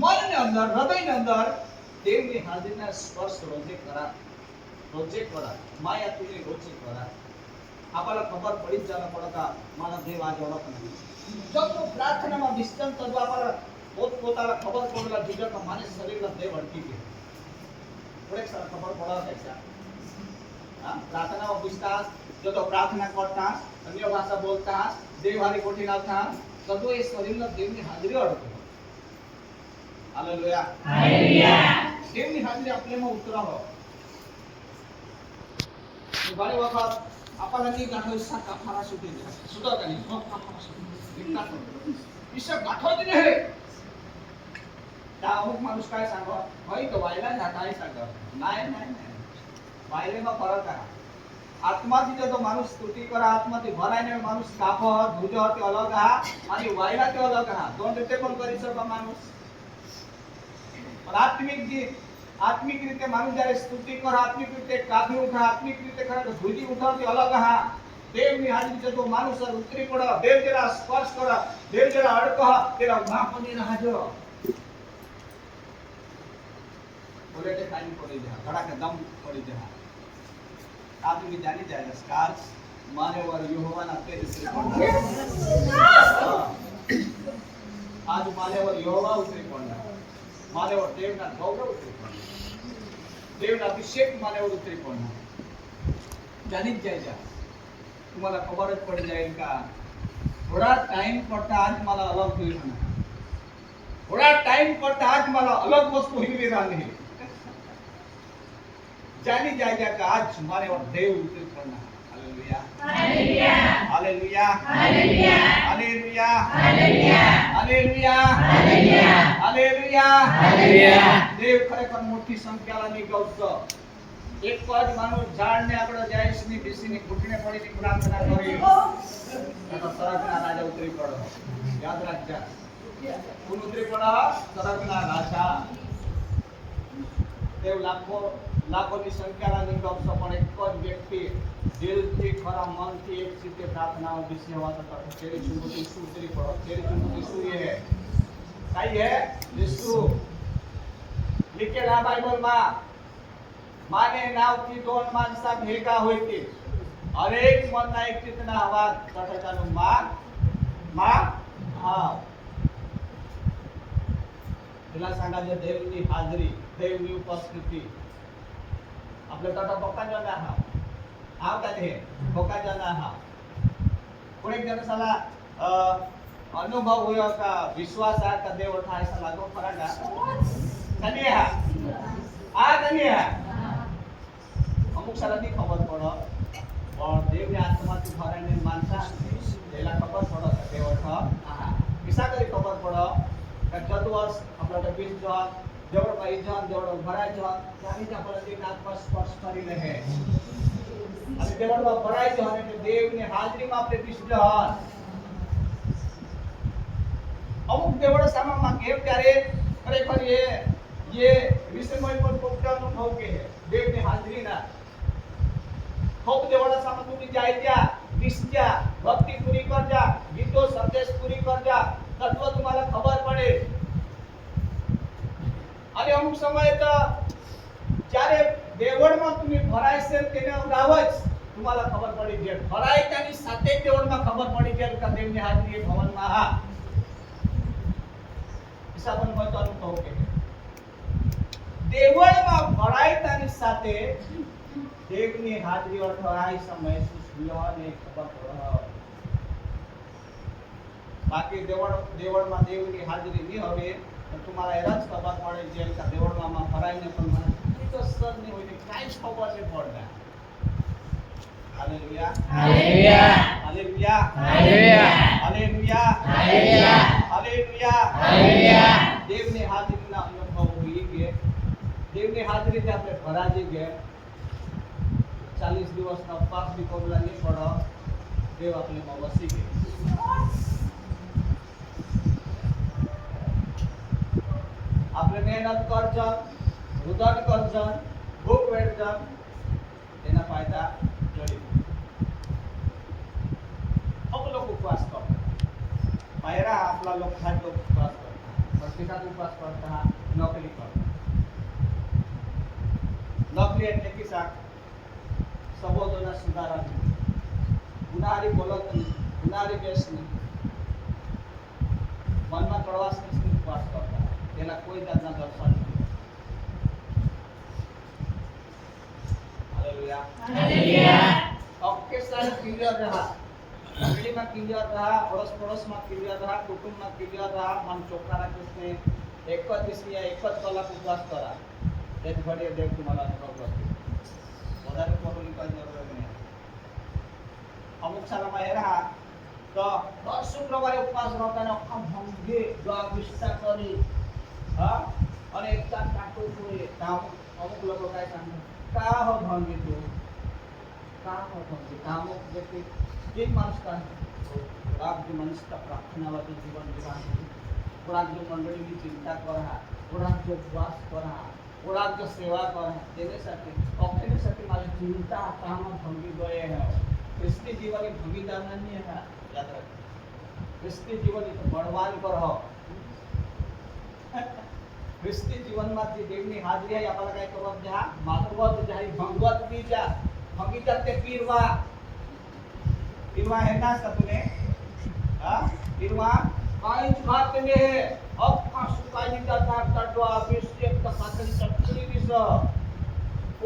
મનની અંદર હૃદયની અંદર દેવની હાજરીના સ્પર્શ રોજે કરા માયા તુલી રોજે કરા आपल्याला खबर पडीच जाणं पडता मला देव आज ओळख नाही जब तो प्रार्थना में विस्तन तब आपल्याला पोताला खबर पडला तुझ्या का माने शरीरला देव अडकी गे थोडे सारा खबर पडा त्याचा प्रार्थना पुछतास जो तो प्रार्थना करतास अन्य भाषा बोलतास देवारी कोठी लावतास सगळं हे शरीरला देवनी हाजरी अडकतो हालेलुया देवनी हाजरी आपल्याला उतरावं घणी वखत आपल्याला ती गाठो साका फारा सुटी सुद्धा का नाही मग फारा सुटी ईश्वर गाठवत नाही त्या अमुक माणूस काय सांगा भाई तो वायला काय सांगा नाही नाही नाही वायलेમાં ફરક आहे आत्माથી जो माणूस स्तुती करा आत्माથી ભરાઈને माणूस કાપો ધુજો તે અલગ આ અને વાયલા તે અલગ આ दोन રીતે પણ કરી શકે માણસ પણ આત્મિક રીતે માણસ જ્યારે સ્તુતિ કરે આત્મિક રીતે કાપી ઉઠે આત્મિક રીતે કરે તો ધુજી ઉઠાવતી અલગ આ દેવની હાજરી જો માણસ ઉતરી પડે દેવ જરા સ્પર્શ કરે દેવ જરા અડક તેરા માપની હાજર बोले ते खाली पड़ी जा खड़ा के दम पड़ी जा आप भी जानी जाएगा स्कार्स माने वर यहोवा ना तेरे से आज माने वर यहोवा उतरी पड़ना माने वर देव ना गौरव उतरी पड़ना देव ना अभिषेक माने वर उतरी पड़ना जानी जाएगा तुम्हाला खबरच पड़ जाएगी का थोड़ा टाइम पड़ता आज मला अलग हुई ना थोड़ा टाइम पड़ता आज मला अलग वस्तु हिलवी रानी है जानी जाएगा कि आज हमारे और देव उतरी पड़ना हालेलुया hallelujah hallelujah hallelujah hallelujah hallelujah hallelujah हालेलुया देव खरेखर मोठी संख्याला निगवतो एक पद माणूस झाडने આગળ જાય છે બેસીને ઘૂંટણે પડીને પ્રાર્થના કરી તો સરગના રાજા ઉતરી પડો યાદ રાખજો કોણ ઉતરી પડો સરગના રાજા દેવ લાખોની સંખ્યાના નિગમસો પણ એક જ વ્યક્તિ દિલથી ખરા મનથી એક સીતે પ્રાર્થનાઓ વિશે વાત કરતો તેરી ચુંબકી શું ઉતરી પડો તેરી ચુંબકી શું ये है काई है यीशु लिखेला बाइबल में माने नाव की दोन माणसा भेगा होती अनेक मनना एक चितना आवाज तटकानु मा हा तिला सांगा जे देवनी हाजरी देवनी उपस्थिती आपल्या तटा बक्का जाना हा आव का ते बक्का जाना हा कोण एक जण साला अनुभव होयो का विश्वास आहे का देव था ऐसा लागो खरा का कधी हा आ कधी हा अमुक साला नी खबर पडो पण देवनी आत्माથી ભરાઈને માનતા એલા ખબર પડો કે દેવ था हा किसा करी खबर पडो का जत वर्ष आपला 20 जण जेवढ बाई जण जेवढ भराय जण त्यानी आपला ते आत्मा स्पर्श કરી રહે અને જેવढ ભરાય જણ એટલે દેવની હાજરીમાં આપણે 20 જણ અમુક દેવળ સામામાં કેમ ત્યારે ખરેખર ये विषयमय पर પોતાનો ભાવ કે है દેવની હાજરીના ખૂબ દેવળા સામા तुम्ही जायच्या दिसच्या भक्ती पुरी करजा गीतो संदेश पुरी करजा तत्व तुम्हाला खबर पडेल आणि अमुक समय तर જ્યારે દેવળમાં तुम्ही ભરાયશે તેને રાવજ तुम्हाला खबर પડી છે ભરાય તેની સાથે દેવળમાં ખબર પડી છે કે દેવની હાજરી ભવનમાં હા ઈસાબન મતનું કહું કે દેવળમાં ભરાય તેની સાથે દેવની હાજરી અર્થ આ સમય સુસ્મિયાને ખબર પડે બાકી દેવળમાં દેવની હાજરી ની હવે તો तुम्हाला એરાજ ખબર પડે છે કે દેવળમાં ભરાઈને પણ મને તો સર ની હોય ને કાઈ ખબર ન પડે हालेलुया hallelujah hallelujah hallelujah hallelujah hallelujah hallelujah हालेलुया देवनी हाजरीना अनुभव हुई के देवनी हाजरीने આપણે ભરાજી ગયા 40 દિવસનો ઉપવાસ બી કોબલા નહીં પડો દેવ આપણીમાં વસી ગયો આપણે મહેનત કરજો રુદન કરજો ભૂખ વેઠજો એના ફાયદા જોડી अब लोग उपवास करते पायरा आपला लोग खाट लोग उपवास करता प्रत्येकात उपवास करता नोकरी करता नोकरी એટલે की साक सबोधना सुधारा गुनारी बोलत गुनारी बेस नहीं मन में कड़वास नहीं उपवास करता તેના કોઈ જાતના દર્શન નહીં हालेलुया हालेलुया ક્લિયર રહા, અડોસ પડોશમાં ક્લિયર રહા, કુટુંબમાં ક્લિયર રહા, મન ચોખ્ખા રાખીને એક જ દિવસની એક જ કલાક ઉપવાસ કરા. એક ઘડીએ દેવ तुम्हाला અનુભવ કરશે. વધારે ખોટું નીકળી જરૂર નહીં. અમુક શાળામાં એ રહા તો દર શુક્રવારે ઉપવાસ રાખવાનો આખા ભંગે ગામ વિસ્તાર કરી હા અને એક તાર કાટું જોઈએ કામ અમુક લોકો કાંઈ કામ કા હો ભંગી તું કા હો ભંગી કામો વ્યક્તિ तीन माणूस का थोडाक जो मनुष्य प्रार्थनावादी जीवन जीवा थोडाक जो मंडळीची चिंता करा थोडाक जो उपवास करा थोडाक जो सेवा करा देण्यासाठी ऑफिससाठी माझी चिंता काम भंगी गए है ख्रिस्ती जीवन भागीदार नहीं है याद रख ख्रिस्ती जीवन बळवान कर हो ख्रिस्ती जीवन में जे देवनी हाजरी है आपल्याला काय करत द्या मानवत जाई भंगवत बीजा भंगीचा ते पीरवा पीरवा है ना तुने हां पीरवा काहीच खात नाही है अख्खा सुकाळीचा ताक तडवा अभिषेक का पातळी चटणी दिस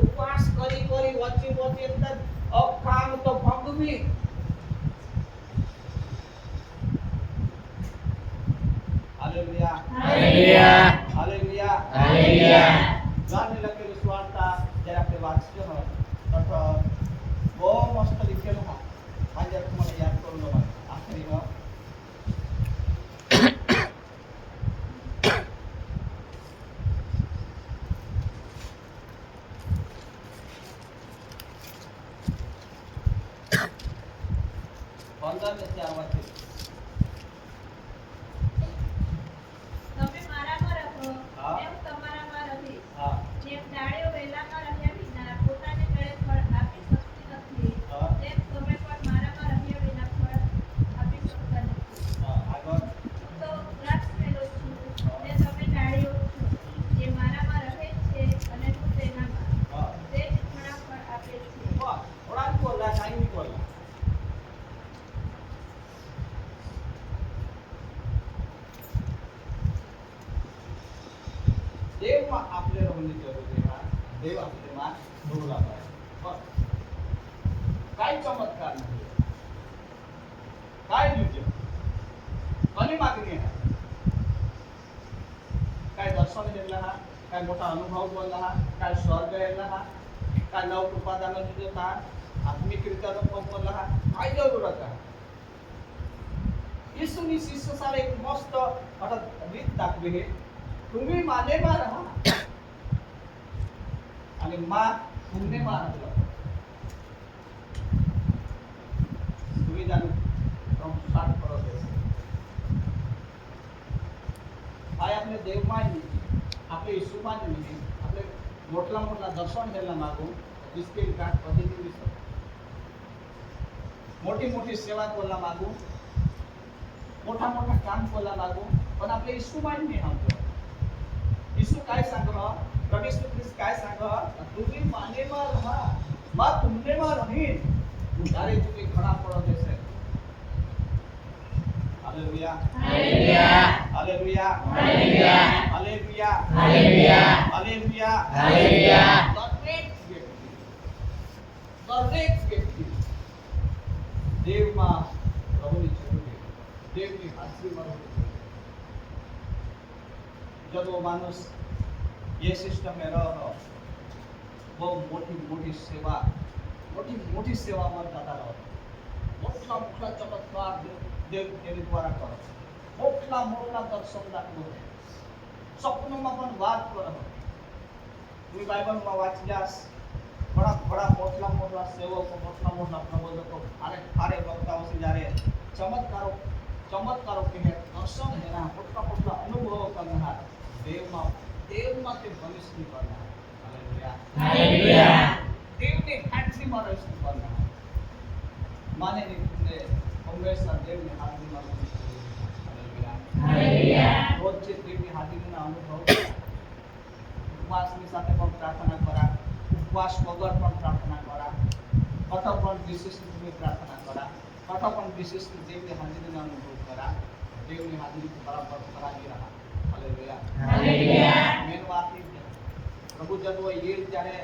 उपवास करी करी वच्ची वच्ची एकदम अख्खा तो भंगवी हालेलुया हालेलुया हालेलुया हालेलुया जानने लगे विश्वासता जरा आपले वाचते हो तर वो मस्त लिखेलो हा आज तुम्हाला याद करून दो आखरी हो पंद्रह में से आवाज તમે મારામાં રહો હા. એમ તમારામાં રહીશ. हाँ જેમ ડાળીઓ વેલામાં રહ્યા વિના પોતાને જડે ફળ આપી શકતી નથી हाँ તેમ તમે પણ મારામાં રહ્યા વિના ફળ આપી શકતા નથી. આગળ હું તો વૃક્ષ વેલો છું ને તમે ડાળીઓ છો. જે મારામાં રહે છે અને હું તેનામાં हाँ તે જ ઘણા ફળ આપે છે. वाह थोड़ा भी बोल रहा टाइम भी बोल रहा देव में आपले रहने जरूरी है देव आपले में ढोला पाए बस काय चमत्कार नाही काय द्युत्य कमी मागणी आहे काय दर्शन दिलं हा काय मोठा अनुभव बोलला हा काय स्वर्ग यायला हा काय नव उपादान दिलं हा आत्मिकरित्या अनुभव बोलला हा काय जरूरत आहे येशूनी शिष्य सारे एक मस्त आता रीत दाखवी हे तुम्ही मानेमा राहा आणि मा तुमने मा राहला तुम्ही जाणू साठ परत आय आपले देव मानली आपले येशू मानली आपले मोठला मोठला दर्शन घ्यायला मागून दिसते का पद्धती दिसत मोठी मोठी सेवा कोला मागू मोठा मोठा काम कोला मागू पण आपले येशू मानली आमचं यीशु काय सांगा प्रभु यीशु ख्रिस्त काय सांगा तुम्ही मानेमा रहा मा तुमनेमा रहीन उधारे तुम्ही घणा पडो देશે हालेलुया hallelujah hallelujah hallelujah hallelujah hallelujah hallelujah हालेलुया દરેક વ્યક્તિ દેવમાં પ્રભુની જરૂર દેવની હાજરીમાં રહેવું जब वो मानुष ये सिस्टम में रह वो मोटी सेवा में जाता रहो मोटा चमत्कार देव तेरे द्वारा करो मोटा दर्शन दाखलो स्वप्नों में पण बात करो तुम्ही बाइबल में वाचल्यास बड़ा मोटा सेवक मोटा प्रबोधक अरे वक्ताओं से जा रहे चमत्कारों के है दर्शन है ना मोटा अनुभव करना देव में ते भविष्य करना हालेलुया हालेलुया देव ने हाजरी में रहित करना माने ने तुमने हमेशा देव ने हाजरी में रहित हालेलुया हालेलुया रोज जे देव ने हाजरी ना अनुभव उपवास ની સાથે પણ પ્રાર્થના કરા ઉપવાસ વગર પણ પ્રાર્થના કરા કઠો પણ વિશિષ્ટ તમે પ્રાર્થના કરા કઠો પણ વિશિષ્ટ દેવ ની હાજરી ના અનુભવ કરા देव ની હાજરી બરાબર કરાવી रहा हालेलुया हालेलुया मेन बात है प्रभु जब वो ये जाने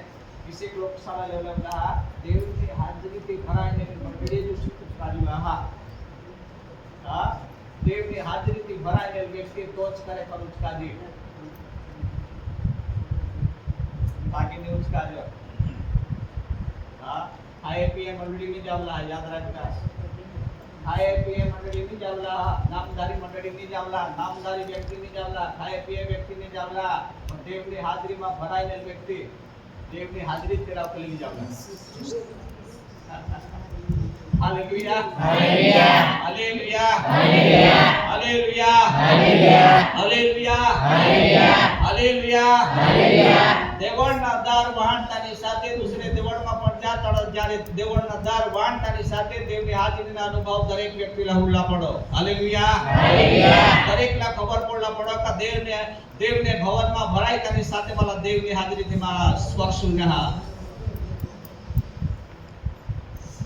किसी लोकशाला लेवल का देव की हाजरी के घराने में मंडली जो शिक्षित कार्य रहा દેવની હાજરીથી ભરાયેલ વ્યક્તિ તો જ ખરેખર ઉચકાજી. બાકીની ઉચકાજો. હા, आईएपीए मंडळी में जावला, याद रखना. आईएपीए मंडळी में जावला, नामधारी मंडळी में जावला, नामधारी व्यक्ति में जावला, आईएपीए व्यक्ति में जावला, और देवની હાજરીમાં ભરાયેલ વ્યક્તિ દેવની હાજરી તેરા ઉપર લઈ જાવલા. Hallelujah hallelujah hallelujah hallelujah hallelujah hallelujah hallelujah. देवळના દાર વાંટતાની સાથે દુસરે દેવળમાં પણ જાતા જ્યારે દેવળના દાર વાંટતાની સાથે દેવની હાજરીના અનુભવ દરેક વ્યક્તિલા હુલ્લા પડો. Hallelujah hallelujah. દરેકલા ખબર પડલા પડો કે દેવને ભવનમાં ભરાયતાની સાથે मला દેવની હાજરીથી મારા સ્પર્શુને હા.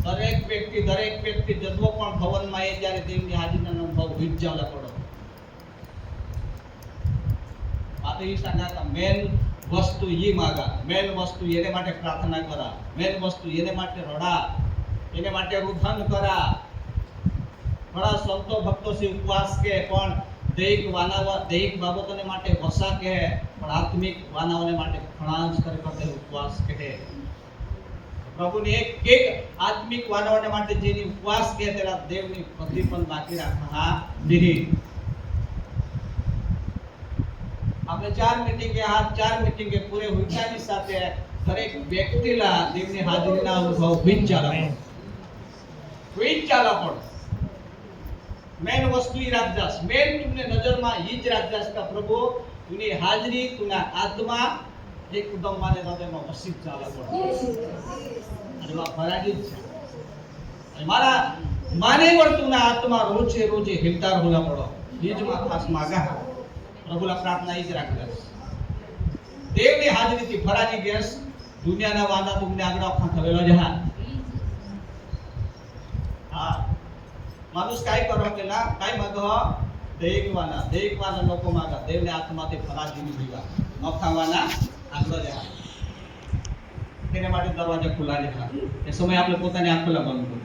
દરેક વ્યક્તિ જન્મો પણ ભવનમાં એ જ્યારે દેવની હાજરીનો અનુભવ વિચારલા પડો. आता ही सांगा का मेन वस्तु ही मागा, मेन वस्तु येने માટે પ્રાર્થના કરા, મેન વસ્તુ येने માટે રડા, એને માટે રૂધન કરા. ઘણા સંતો ભક્તો से ઉપવાસ કે પણ દૈહિક બાબતોને માટે વસા કે પણ આત્મિક વાનાઓને માટે ઘણા જ કરતે ઉપવાસ કહે. પ્રભુની એક આત્મિક વાનાઓને માટે જેની ઉપવાસ કે તેના દેવની પદવી પણ બાકી રાખવા નહીં. આપણે 4 मीटिंग के हाथ 4 मीटिंग के पूरे हुईचानी સાથે દરેક વ્યક્તિલા દેવની હાજરીના અનુભવ વિચારવા પણ મેન વસ્તુ ही રાખજાસ. મેન तुमने नजरमा ही જ રાખજાસ કે પ્રભુ तुनी हाजरी तुना आत्मा એકદમ માને હૃદયમાં વસિત ચાલા પડે અને માં ફરાજી છે અને મારા માને વર્તુના આત્મા રોજે રોજે હિલતાર હોલા પડો. ही જ માં ખાસ માગા પ્રભુલા પ્રાર્થના ही જ રાખજાસ. દેવની હાજરીથી ફરાજી ગેસ દુનિયાના વાદા તમને આગળ અખા થવેલો જહા. હા, માણસ કાઈ કરો કેલા કાઈ માગો દૈહિકવાના લોકો માગા દેવને આત્માથી ફરાજીની જીવા અખાવાના આગળ જહા. તેને માટે દરવાજા ખુલ્લા જહા. એ સમય આપણે પોતાની આંખ ખુલ્લા બંધ કરો.